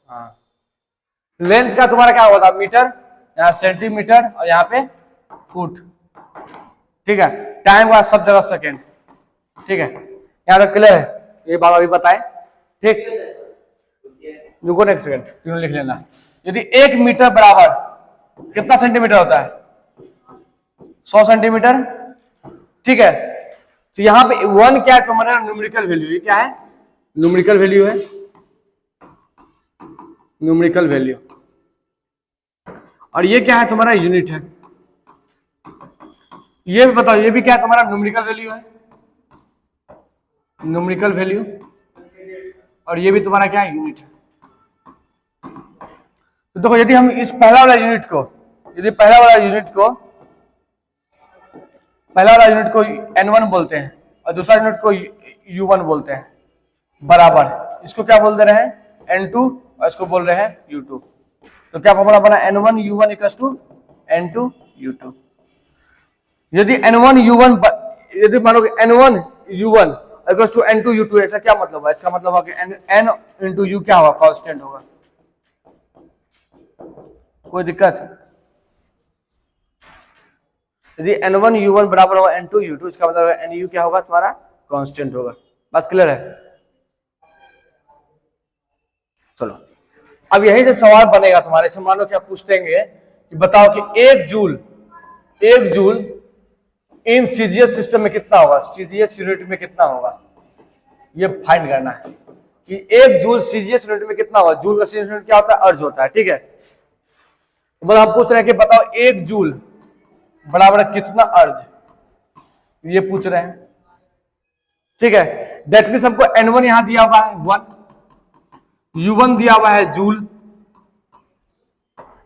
S1: हाँ। लेंथ का तुम्हारा क्या होता है, मीटर, यहाँ सेंटीमीटर और यहाँ पे फुट, ठीक है। टाइम का सब जगह सेकेंड, ठीक है। यहाँ तक क्लियर है, ये बात अभी बताएं, ठीक। रुको ना एक सेकंड, तीनों लिख लेना। यदि 1 मीटर बराबर कितना सेंटीमीटर होता है, 100 सेंटीमीटर, ठीक है। तो यहाँ पे 1 क्या है तुम्हारा, न्यूमेरिकल वैल्यू, ये क्या है, न्यूमेरिकल वैल्यू है, न्यूमेरिकल वैल्यू। और ये क्या है तुम्हारा यूनिट है। ये भी बताओ, ये भी क्या है तुम्हारा न्यूमेरिकल वैल्यू है, न्यूमेरिकल वैल्यू। और ये भी तुम्हारा क्या है यूनिट है। तो देखो यदि हम इस पहला वाला यूनिट को, यदि पहला वाला यूनिट को n1 बोलते हैं और दूसरा यूनिट को u1 बोलते हैं, बराबर इसको क्या बोल दे रहे हैं n2 और इसको बोल रहे हैं u2। तो क्या फॉर्मूला बना n1 u1 equals to n2 u2। यदि n1 u1, यदि मानो कि n1 u1 equals to n2 u2, ऐसा क्या मतलब है, इसका मतलब है कि n इंटू u क्या होगा, कांस्टेंट होगा। कोई दिक्कत? यदि n1 u1 बराबर होगा n2 u2, इसका मतलब है nu क्या होगा तुम्हारा, कांस्टेंट होगा। बात क्लियर है? चलो अब यहीं से सवाल बनेगा तुम्हारे से, मानो कि आप पूछते हैं कि बताओ कि एक जूल इन सीजीएस सिस्टम में कितना होगा, सीजीएस यूनिट में कितना होगा, ये फाइंड करना है कि एक जूल सीजीएस यूनिट में कितना होगा। जूल का सीजीएस यूनिट क्या होता है, अर्ज होता है, ठीक है। तो मतलब हम पूछ रहे हैं कि बताओ एक जूल बराबर कितना अर्ज, ये पूछ रहे हैं, ठीक है। दैट मींस हमको n1 यहां दिया हुआ है 1, u1 दिया हुआ है जूल,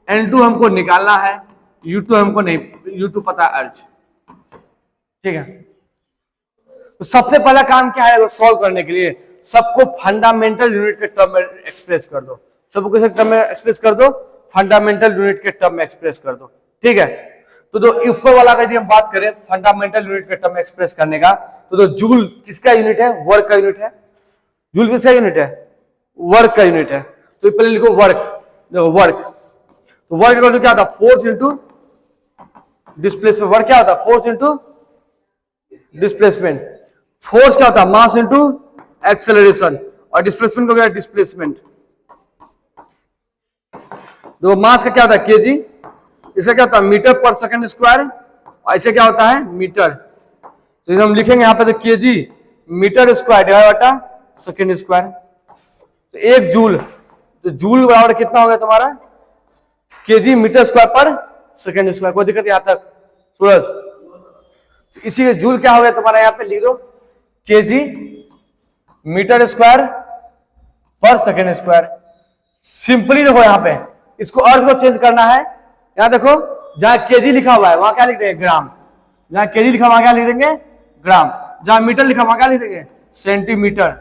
S1: n2 हमको निकालना है, u2 हमको नहीं, u2 पता है अर्ज, ठीक है। तो सबसे पहला काम क्या है सॉल्व करने के लिए, सबको फंडामेंटल यूनिट के टर्म में एक्सप्रेस कर दो, सबको किस टर्म में एक्सप्रेस कर दो, फंडामेंटल यूनिट के टर्म में एक्सप्रेस कर दो, ठीक है। तो ऊपर वाला का यदि हम बात करें फंडामेंटल यूनिट के टर्म में एक्सप्रेस करने का, तो जूल किसका यूनिट है, वर्क का यूनिट है। जूल किसका यूनिट है, वर्क का यूनिट है। तो पहले लिखो वर्क, देखो वर्क, तो वर्क इक्वल टू क्या होता है, फोर्स इंटू डिस्प्लेसमेंट। वर्क क्या होता है, फोर्स इंटू डिस्प्लेसमेंट। फोर्स क्या होता है, मास इंटू एक्सेलरेशन, और डिस्प्लेसमेंट को क्या, डिस्प्लेसमेंट। देखो मास का क्या होता है केजी, इसका क्या होता है मीटर पर सेकंड स्क्वायर, और इसे क्या होता है मीटर। तो हम लिखेंगे यहाँ पे तो केजी मीटर स्क्वायर डिवाइड बटा सेकंड स्क्वायर। तो एक जूल, तो जूल बराबर कितना हो गया तुम्हारा, केजी मीटर स्क्वायर पर सेकंड स्क्वायर। कोई दिक्कत यहाँ तक सूरज? इसी जूल क्या हो गया तुम्हारा, यहाँ पे लिख दो केजी मीटर स्क्वायर पर सेकंड स्क्वायर। सिंपली देखो यहाँ पे इसको अर्थ को चेंज करना है, यहाँ देखो जहां केजी लिखा हुआ है वहां क्या लिख देंगे, ग्राम। जहां केजी लिखा वहां क्या लिख देंगे, ग्राम। जहां मीटर लिखा वहां क्या लिख देंगे, सेंटीमीटर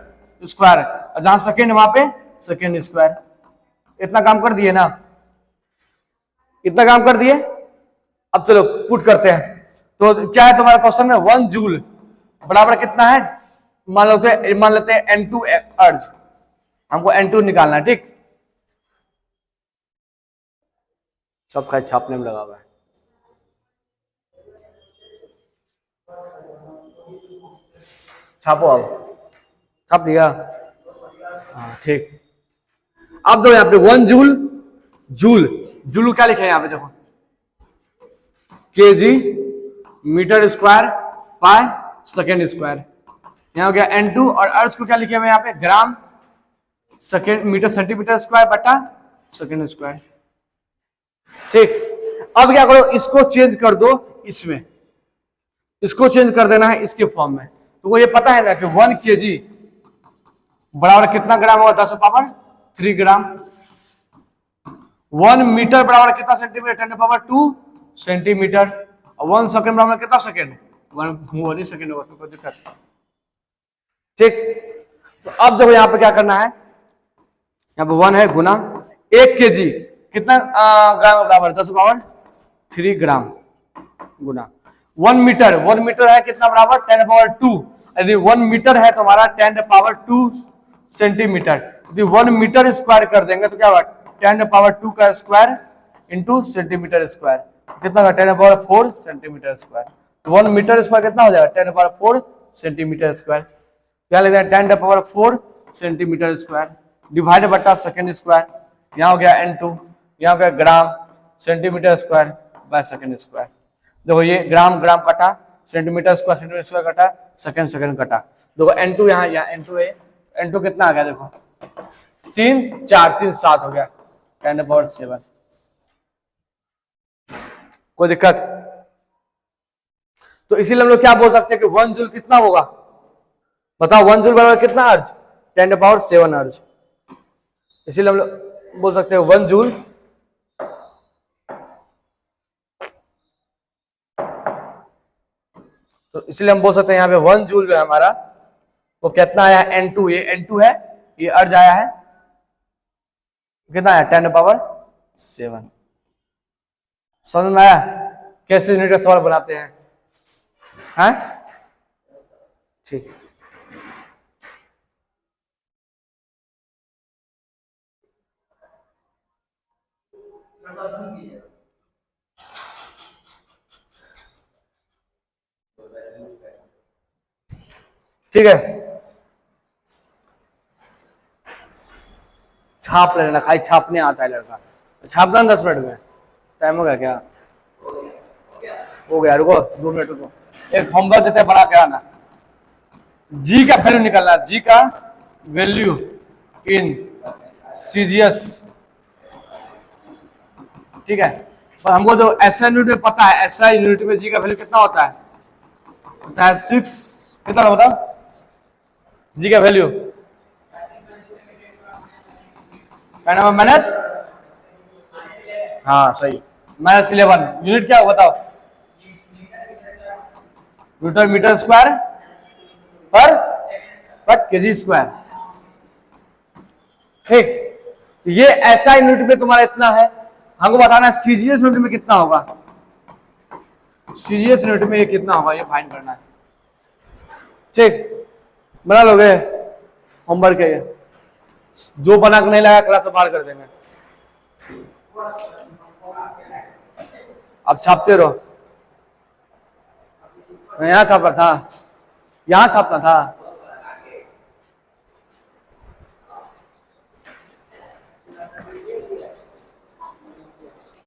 S1: स्क्वायर। और जहां सेकेंड वहां पे सेकेंड स्क्वायर। इतना काम कर दिए ना, इतना काम कर दिए। अब चलो पुट करते हैं। तो क्या है तुम्हारा क्वेश्चन में, 1 जूल बराबर कितना है, मान लेते हैं n2 अर्ज, हमको n2 निकालना है, ठीक। सबका छापने में लगा हुआ है, छापो, अब छाप लिया, हाँ ठीक। अब दो यहाँ पे 1 जूल, जूल क्या लिखे हैं यहाँ पे देखो, KG metre square by second square. यहाँ हो गया n2, और अर्ज को क्या लिखे हुए यहाँ पे, gram second metre centimetre square बटा सेकेंड स्क्वायर, ठीक। अब क्या करो, इसको चेंज कर दो इसमें, इसको चेंज कर देना है इसके फॉर्म में। तो वो ये पता है ना कि 1 केजी बराबर कितना ग्राम होगा, 10 पावर 3 ग्राम। 1 मीटर बराबर कितना सेंटीमीटर, 10 पावर 2 सेंटीमीटर। और 1 सेकंड बराबर कितना सेकंड, 1 सेकंड होगा, उसमें कोई दिक्कत, ठीक। तो अब देखो यहाँ पे क्या करना है, यहाँ पे 1 है गुना 1 केजी कितना ग्राम बराबर, 10 पावर 3 ग्राम गुना 1 मीटर है कितना बराबर, 10 पावर 2। यदि 1 मीटर है तो हमारा 10 पावर 2 सेंटीमीटर। यदि 1 मीटर स्क्वायर कर देंगे तो क्या होगा, 10 पावर 2 का स्क्वायर इंटू सेंटीमीटर स्क्वायर, कितना होगा 10 power 4 centimetre square. 1 metre square कितना हो जाएगा, 10 पावर 4 सेंटीमीटर स्क्वायर। क्या लिखा है, 10 पावर 4 सेंटीमीटर स्क्वायर डिवाइड बटा सेकेंड स्क्वायर। यहाँ हो गया n2, यहाँ हो गया gram centimetre square by second square. देखो ये ग्राम ग्राम कटा, सेंटीमीटर स्क्वायर कटा, सेकंड कटा। देखो n2 यहाँ n2 है, n2 कितना आ गया देखो 3 4 3 7 हो गया, 10 पावर 7। कोई दिक्कत? तो इसीलिए हम लोग क्या बोल सकते हैं कि 1 जूल कितना होगा? बताओ 1 जूल बराबर कितना अर्ज? 10⁻7 अर्ज। इसीलिए हम लोग बोल सकते हैं 1 जूल तो इसलिए हम बोल सकते हैं यहाँ पे 1 जूल जो है हमारा वो कितना आया? N2, ये N2 है, ये अर्ज आया है कितना आया? 10⁻7। समझ में आया कैसे यूनिट का सवाल बनाते हैं? हैं? ठीक। ठीक है, छाप लेना, खाली छापने आता है लड़का। छापना 10 मिनट में। टाइम हो गया क्या? हो गया, रुको 2 मिनट रुको। एक होमवर्क देते हैं, बड़ा कराना। जी का वैल्यू निकालना, जी का वैल्यू इन सीजीएस। ठीक है, पर हमको जो एसआई यूनिट में पता है, एसआई यूनिट में जी का वैल्यू कितना होता है? होता है 6। कितना होता है जी का वैल्यू? माइनस, हाँ सही, -11। यूनिट क्या बताओ? न्यूटन मीटर स्क्वायर पर केजी स्क्वायर। ठीक, ये ऐसा यूनिट में तुम्हारा इतना है। हमको बताना है सीजीएस यूनिट में कितना होगा। सीजीएस यूनिट में ये कितना होगा, ये फाइंड करना है। ठीक, बना लोगे? होमवर्क है ये, जो बना के नहीं लगा क्लास में बाहर कर देंगे। अब छापते रहो। यहाँ छापना था, यहाँ छापना था।